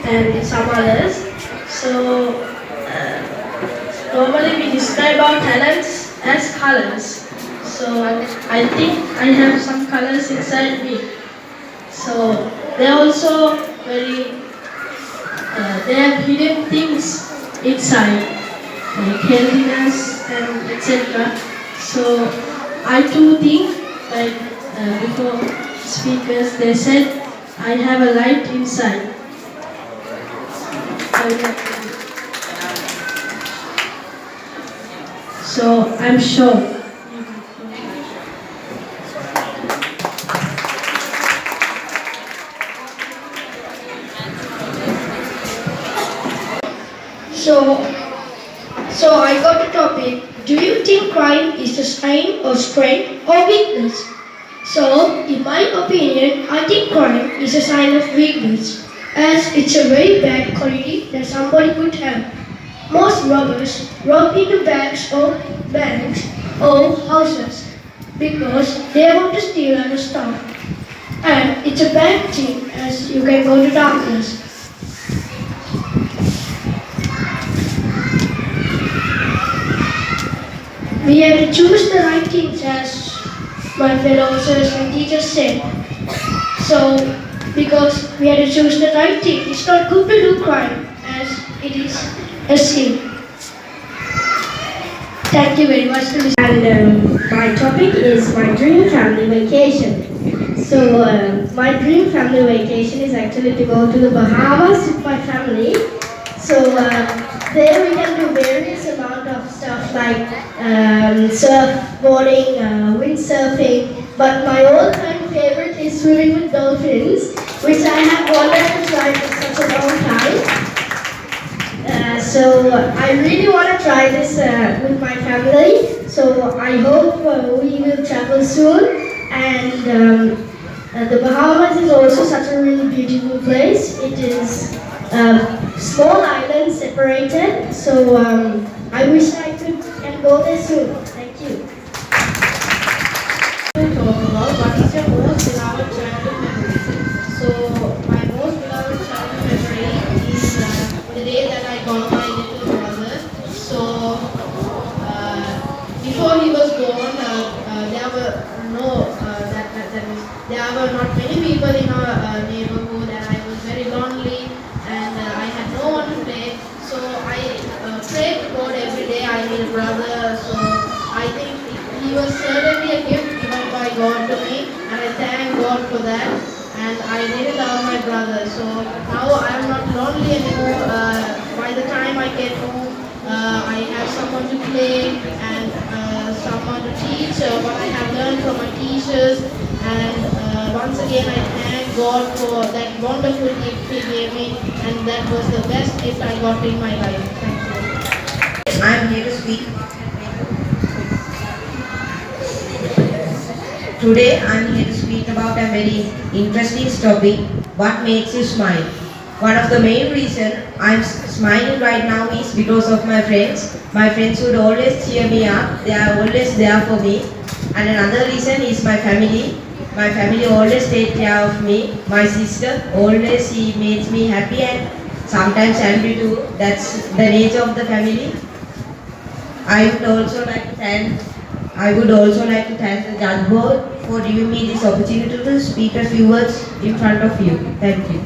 and some others. So normally we describe our talents as colors. So I think I have some colors inside me. So they are also they have hidden things inside, like healthiness and etc. So I too think, like before speakers, they said I have a light inside. So I'm sure. So I got a topic. Do you think crime is a sign of strength or weakness? So, in my opinion, I think crime is a sign of weakness, as it's a very bad quality that somebody could have. Most robbers rob into banks or houses because they want to steal other stuff. And it's a bad thing, as you can go to darkness. We have to choose the right things, as my fellow sirs and teachers said. So, because we have to choose the right thing, it's not good to do crime, as it is a sin. Thank you very much for listening. And my topic is my dream family vacation. So, my dream family vacation is actually to go to the Bahamas with my family. So there we can do various amount of stuff like surfboarding, windsurfing. But my all-time favorite is swimming with dolphins, which I have wanted to try for such a long time. So I really want to try this with my family. So I hope we will travel soon. And the Bahamas is also such a really beautiful place. It is small island separated, so I wish I can go there soon. Thank you. Talk about what is your most beloved childhood memory. So my most beloved childhood memory is the day that I got my little brother. So before he was born, there were not many people in our neighborhood, and I was very lonely. I had no one to play, so I prayed to God every day. I need a brother, so I think he was certainly a gift given by God to me, and I thank God for that. And I really love my brother, so now I am not lonely anymore. By the time I get home, I have someone to play and someone to teach what I have learned from my teachers. And once again, I thank God for that wonderful gift He gave me, and that was the best gift I got in my life. Thank you. I am here to speak. Today I am here to speak about a very interesting topic, what makes you smile. One of the main reasons I am smiling right now is because of my friends. My friends would always cheer me up, they are always there for me. And another reason is my family. My family always take care of me. My sister always, she makes me happy and sometimes angry too. That's the nature of the family. I would also like to thank the judge board for giving me this opportunity to speak a few words in front of you. Thank you.